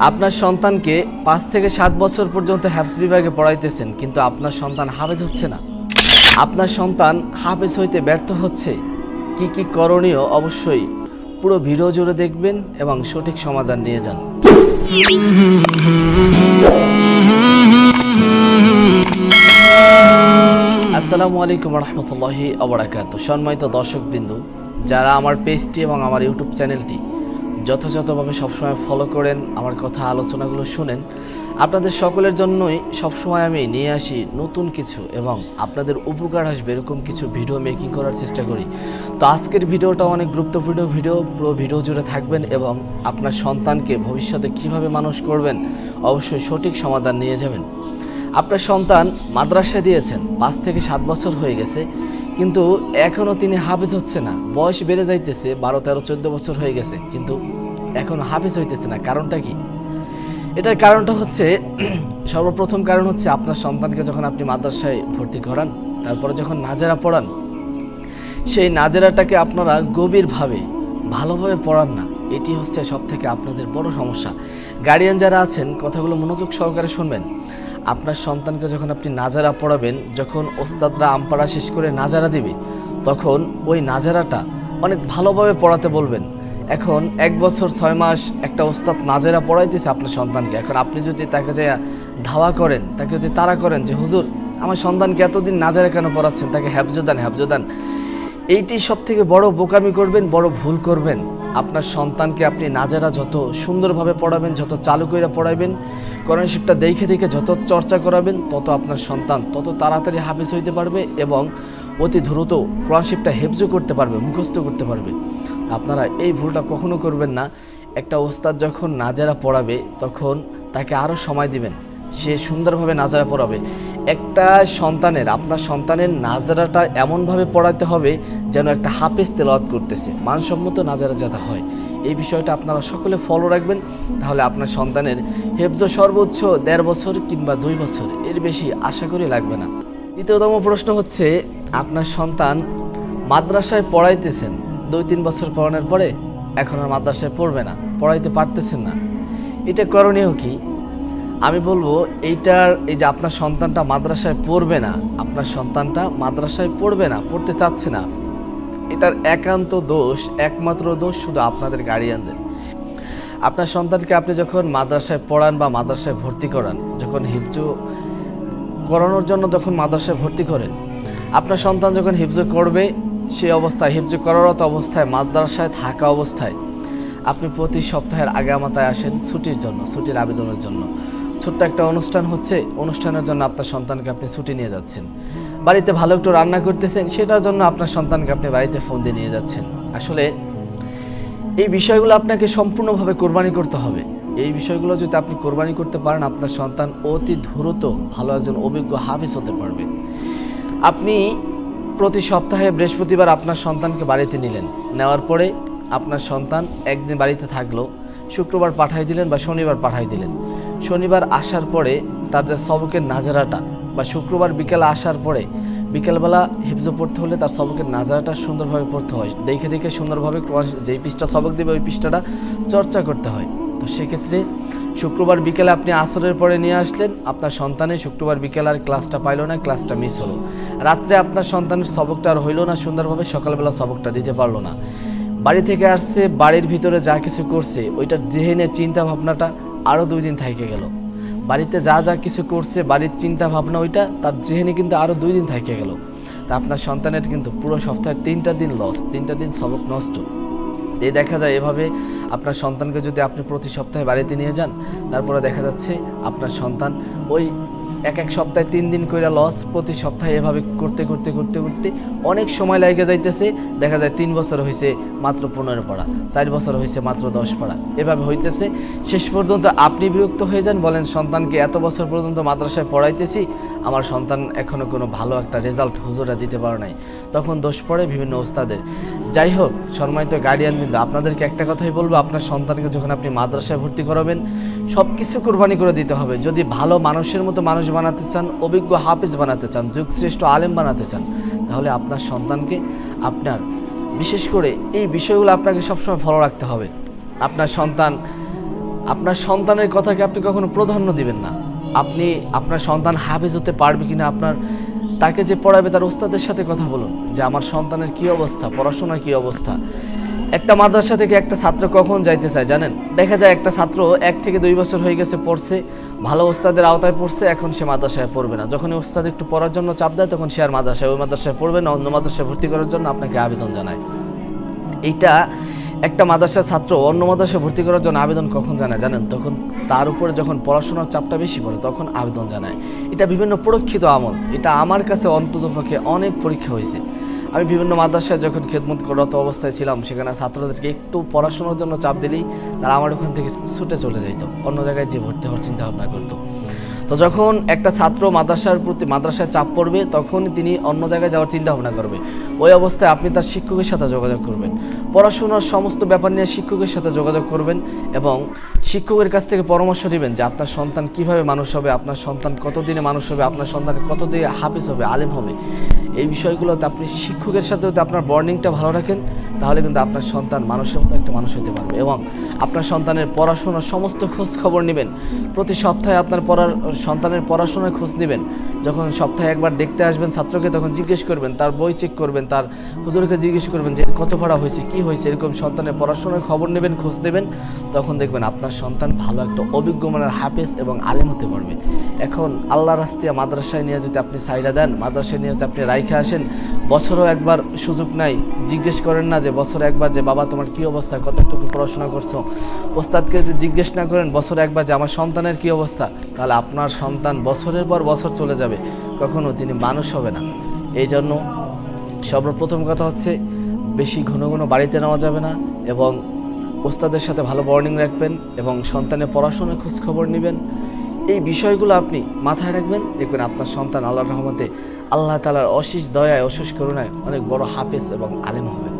আপনার সন্তানকে 5 থেকে 7 বছর পর্যন্ত হাফেজ বিভাগে পড়াইতেছেন, কিন্তু আপনার সন্তান হাফেজ হচ্ছে না। আপনার সন্তান হাফেজ হইতে ব্যর্থ হচ্ছে। কি কি করণীয়, অবশ্যই পুরো ভিডিও জুড়ে দেখবেন এবং সঠিক সমাধান নিয়ে যান। আসসালামু আলাইকুম রহমতুল্লাহি ওয়া সম্মানিত দর্শকবৃন্দ, যারা আমার পেজটি এবং আমার ইউটিউব চ্যানেলটি যথাযথভাবে সবসময় ফলো করেন, আমার কথা আলোচনাগুলো শুনেন, আপনাদের সকলের জন্যই সবসময় আমি নিয়ে আসি নতুন কিছু এবং আপনাদের উপকার আসবে এরকম কিছু ভিডিও মেকিং করার চেষ্টা করি। তো আজকের ভিডিওটা অনেক গুরুত্বপূর্ণ ভিডিও, পুরো ভিডিও জুড়ে থাকবেন এবং আপনার সন্তানকে ভবিষ্যতে কিভাবে মানুষ করবেন অবশ্যই সঠিক সমাধান নিয়ে যাবেন। আপনার সন্তান মাদ্রাসায় দিয়েছেন, 5 থেকে 7 বছর হয়ে গেছে, কিন্তু এখনও তিনি হাফেজ হচ্ছে না। বয়স বেড়ে যাইতেছে, 12, 13, 14 বছর হয়ে গেছে, কিন্তু এখনও হাফেজ হইতেছে না। কারণটা কি? এটার কারণটা হচ্ছে, সর্বপ্রথম কারণ হচ্ছে আপনার সন্তানকে যখন আপনি মাদ্রাসায় ভর্তি করান, তারপরে যখন নাজেরা পড়ান, সেই নাজেরাটাকে আপনারা গভীরভাবে ভালোভাবে পড়ান না। এটি হচ্ছে সব থেকে আপনাদের বড় সমস্যা। গার্ডিয়ান যারা আছেন, কথাগুলো মনোযোগ সহকারে শুনবেন। আপনার সন্তানকে যখন আপনি নাজারা পড়াবেন, যখন ওস্তাদরা আমপাড়া শেষ করে নাজারা দিবে, তখন ওই নাজারাটা অনেক ভালোভাবে পড়াতে বলবেন। এখন 1 বছর 6 মাস একটা ওস্তাদ নাজারা পড়াইতেছে আপনার সন্তানকে। এখন আপনি যদি তাকে যে ধাওয়া করেন, তাকে যদি তাড়া করেন যে হুজুর আমার সন্তানকে এতদিন নাজারা কেন পড়াচ্ছেন, তাকে হেফজোদান, এইটি সব থেকে বড় বোকামি করবেন, বড় ভুল করবেন। আপনার সন্তানকে আপনি নাজারা যত সুন্দরভাবে পড়াবেন, যত চালু করে পড়াবেন, কোরআন শরীফটা দেখে যত চর্চা করাবেন, তত আপনার সন্তান তত তাড়াতাড়ি হাফেজ হইতে পারবে এবং অতি দ্রুত কোরআন শরীফটা হেফজ করতে পারবে, মুখস্থ করতে পারবে। আপনারা এই ভুলটা কখনো করবেন না। একটা ওস্তাদ যখন নাজারা পড়াবে, তখন তাকে আরও সময় দিবেন, সে সুন্দরভাবে নাজারা পড়াবে। একটা সন্তানের, আপনার সন্তানের নাজারাটা এমনভাবে পড়াতে হবে যেন একটা হাফেজ তেলাওয়াত করতেছে, মানসম্মত নাজারা যাতে হয়। এই বিষয়টা আপনারা সকলে ফলো রাখবেন, তাহলে আপনার সন্তানের হেফজ সর্বোচ্চ 1.5 বছর কিংবা 2 বছর, এর বেশি আশা করি লাগবে না। দ্বিতীয়তম প্রশ্ন হচ্ছে, আপনার সন্তান মাদ্রাসায় পড়াইতেছেন, 2-3 বছর পড়ানোর পরে এখন আর মাদ্রাসায় পড়বে না, পড়াইতে পারতেছেন না। এটা করণীয় কি? আমি বলবো এই যে আপনার সন্তানটা মাদ্রাসায় পড়বে না, আপনার সন্তানটা মাদ্রাসায় পড়বে না, পড়তে চাচ্ছে না, এটার একান্ত দোষ, একমাত্র দোষ শুধু আপনাদের গার্ডিয়ানদের। আপনার সন্তানকে আপনি যখন মাদ্রাসায় পড়ান বা মাদ্রাসায় ভর্তি করান, যখন হিফজ করানোর জন্য যখন মাদ্রাসায় ভর্তি করেন, আপনার সন্তান যখন হিফজ করবে, সেই অবস্থায় হিফজ করারত অবস্থায় মাদ্রাসায় থাকা অবস্থায় আপনি প্রতি সপ্তাহের আগামাতায় আসেন ছুটির জন্য, ছুটির আবেদনের জন্য। ছোট্ট একটা অনুষ্ঠান হচ্ছে, অনুষ্ঠানের জন্য আপনার সন্তানকে আপনি ছুটি নিয়ে যাচ্ছেন। বাড়িতে ভালো একটু রান্না করতেছেন, সেটার জন্য আপনার সন্তানকে আপনি বাড়িতে ফোন দিয়ে নিয়ে যাচ্ছেন। আসলে এই বিষয়গুলো আপনাকে সম্পূর্ণভাবে কোরবানি করতে হবে। এই বিষয়গুলো যদি আপনি কোরবানি করতে পারেন, আপনার সন্তান অতি দ্রুত ভালো একজন অভিজ্ঞ হাফেজ হতে পারবে। আপনি প্রতি সপ্তাহে বৃহস্পতিবার আপনার সন্তানকে বাড়িতে নিলেন, নেওয়ার পরে আপনার সন্তান একদিন বাড়িতে থাকলো, শুক্রবার পাঠাই দিলেন বা শনিবার পাঠাই দিলেন। শনিবার আসার পরে তার যে সবকের নাজারাটা, বা শুক্রবার বিকেলে আসার পরে বিকেলবেলা হিফজ পড়তে হলে তার সবকের নাজারাটা সুন্দরভাবে পড়তে হয়, দেখে সুন্দরভাবে যেই পৃষ্ঠা সবক দেবে ওই পৃষ্ঠাটা চর্চা করতে হয়। তো সেক্ষেত্রে শুক্রবার বিকেলে আপনি আসরের পরে নিয়ে আসলেন, আপনার সন্তানের শুক্রবার বিকেল আর ক্লাসটা পাইল না, ক্লাসটা মিস হলো। রাত্রে আপনার সন্তানের সবকটা আর হইল না সুন্দরভাবে, সকালবেলা সবকটা দিতে পারলো না। বাড়ি থেকে আসছে, বাড়ির ভিতরে যা কিছু করছে ওইটা জেহেনে চিন্তা ভাবনাটা আরও 2 দিন থেকে গেল। বাড়িতে যা কিছু করছে, বাড়ির চিন্তা ভাবনা ওইটা তার জেহেনে কিন্তু আরও 2 দিন থেকে গেল। তা আপনার সন্তানের কিন্তু পুরো সপ্তাহে 3টা দিন লস, 3টা দিন সবক নষ্ট। এই দেখা যায় এভাবে আপনার সন্তানকে যদি আপনি প্রতি সপ্তাহে বাড়িতে নিয়ে যান, তারপরে দেখা যাচ্ছে আপনার সন্তান ওই এক সপ্তাহে 3 দিন করে লস, প্রতি সপ্তাহে এভাবে করতে অনেক সময় লেগে যাইতেছে। দেখা যায় 3 বছর হয়েছে মাত্র 15 পড়া, 4 বছর হয়েছে মাত্র 10 পড়া, এভাবে হইতেছে। শেষ পর্যন্ত আপনি বিরক্ত হয়ে যান, বলেন সন্তানকে এত বছর পর্যন্ত মাদ্রাসায় পড়াইতেছি, আমার সন্তান এখনও কোনো ভালো একটা রেজাল্ট হুজুরা দিতে পারে নাই। তখন দোষ পড়ে বিভিন্ন ওস্তাদের। যাই হোক, সম্মানিত গার্ডিয়ানবৃন্দ, আপনাদেরকে একটা কথাই বলবো, আপনার সন্তানকে যখন আপনি মাদ্রাসায় ভর্তি করাবেন, সব কিছু কোরবানি করে দিতে হবে। যদি ভালো মানুষের মতো মানুষ বানাতে চান, অভিজ্ঞ হাফেজ বানাতে চান, যুগশ্রেষ্ঠ আলেম বানাতে চান, তাহলে আপনার সন্তানকে আপনার বিশেষ করে এই বিষয়গুলো আপনাকে সবসময় ফলো রাখতে হবে। আপনার সন্তান আপনার সন্তানের কথাকে আপনি কখনো প্রাধান্য দিবেন না। আপনি আপনার সন্তান হাফেজ হতে পারবে কিনা, তাকে যে পড়াবে তার ওস্তাদের সাথে কথা বলুন যে আমার সন্তানের কী অবস্থা, পড়াশোনার কী অবস্থা। একটা মাদ্রাসা থেকে একটা ছাত্র কখন যাইতে চায় জানেন? দেখা যায় একটা ছাত্র 1 থেকে 2 বছর হয়ে গেছে পড়ছে, ভালো ওস্তাদের আওতায় পড়ছে, এখন সে মাদ্রাসায় পড়বে না। যখন ওস্তাদ একটু পড়ার জন্য চাপ দেয় তখন সে আর ওই মাদ্রাসায় পড়বে না, অন্য মাদ্রাসায় ভর্তি করার জন্য আপনাকে আবেদন জানায়। এইটা একটা মাদ্রাসার ছাত্র অন্য মাদ্রাসায় ভর্তি করার জন্য আবেদন কখন জানায় জানেন? তখন তার উপরে যখন পড়াশোনার চাপটা বেশি পড়ে তখন আবেদন জানায়। এটা বিভিন্ন পরীক্ষিত আমল। এটা আমার কাছে অন্ততপক্ষে অনেক পরীক্ষা হয়েছে। আমি বিভিন্ন মাদ্রাসায় যখন খেদমত করত অবস্থায় ছিলাম, সেখানে ছাত্রদেরকে একটু পড়াশোনার জন্য চাপ দিলেই তারা আমার ওখান থেকে ছুটে চলে যাইতো, অন্য জায়গায় যে ভর্তি হওয়ার চিন্তা ভাবনা করতো। তো যখন একটা ছাত্র মাদ্রাসায় চাপ পড়বে তখন তিনি অন্য জায়গায় যাওয়ার চিন্তা ভাবনা করবে। ওই অবস্থায় আপনি তার শিক্ষকের সাথে যোগাযোগ করবেন, পড়াশোনার সমস্ত ব্যাপার নিয়ে শিক্ষকের সাথে যোগাযোগ করবেন এবং শিক্ষকের কাছ থেকে পরামর্শ নেবেন যে আপনার সন্তান কিভাবে মানুষ হবে, আপনার সন্তান কতদিনে মানুষ হবে, আপনার সন্তান কতদিনে হাফেজ হবে, আলেম হবে। এই বিষয়গুলোতে আপনি শিক্ষকের সাথে যদি আপনার বন্ডিংটা ভালো রাখেন তাহলে কিন্তু আপনার সন্তান মানুষের মতো একটা মানুষ হতে পারবে। এবং আপনার সন্তানের পড়াশোনার সমস্ত খোঁজ খবর নেবেন, প্রতি সপ্তাহে আপনার সন্তানের পড়াশোনার খোঁজ নেবেন। যখন সপ্তাহে একবার দেখতে আসবেন ছাত্রকে তখন জিজ্ঞেস করবেন, তার বই চেক করবেন, তার হুজুরকে জিজ্ঞেস করবেন যে কত পড়া হয়েছে, কী হয়েছে, এরকম সন্তানের পড়াশোনার খবর নেবেন, খোঁজ নেবেন। তখন দেখবেন আপনার সন্তান ভালো একটা অভিজ্ঞ মানের হাফেজ এবং আলেম হতে পারবে। এখন আল্লাহর রাস্তায় মাদ্রাসায় নিয়ে যদি আপনি সাইরা দেন, মাদ্রাসায় নিয়ে যদি আপনি রাইখে আসেন, বছরও একবার সুযোগ নাই, জিজ্ঞেস করেন না যে বছরে একবার যে বাবা তোমার কী অবস্থা, কতটুকু পড়াশোনা করছো, ওস্তাদকে যদি জিজ্ঞেস না করেন বছরে একবার যে আমার সন্তানের কী অবস্থা, তাহলে আপনার সন্তান বছরের পর বছর চলে যাবে, কখনো তিনি মানুষ হবে না। এই জন্য সর্বপ্রথম কথা হচ্ছে বেশি ঘন ঘন বাড়িতে নেওয়া যাবে না এবং ওস্তাদের সাথে ভালো বন্ডিং রাখবেন এবং সন্তানের পড়াশোনার খোঁজ খবর নেবেন। এই বিষয়গুলো আপনি মাথায় রাখবেন, দেখবেন আপনার সন্তান আল্লাহর রহমতে, আল্লাহ তাআলার অশেষ দয়ায়, অশেষ করুণায় অনেক বড় হাফেজ এবং আলেম হবে।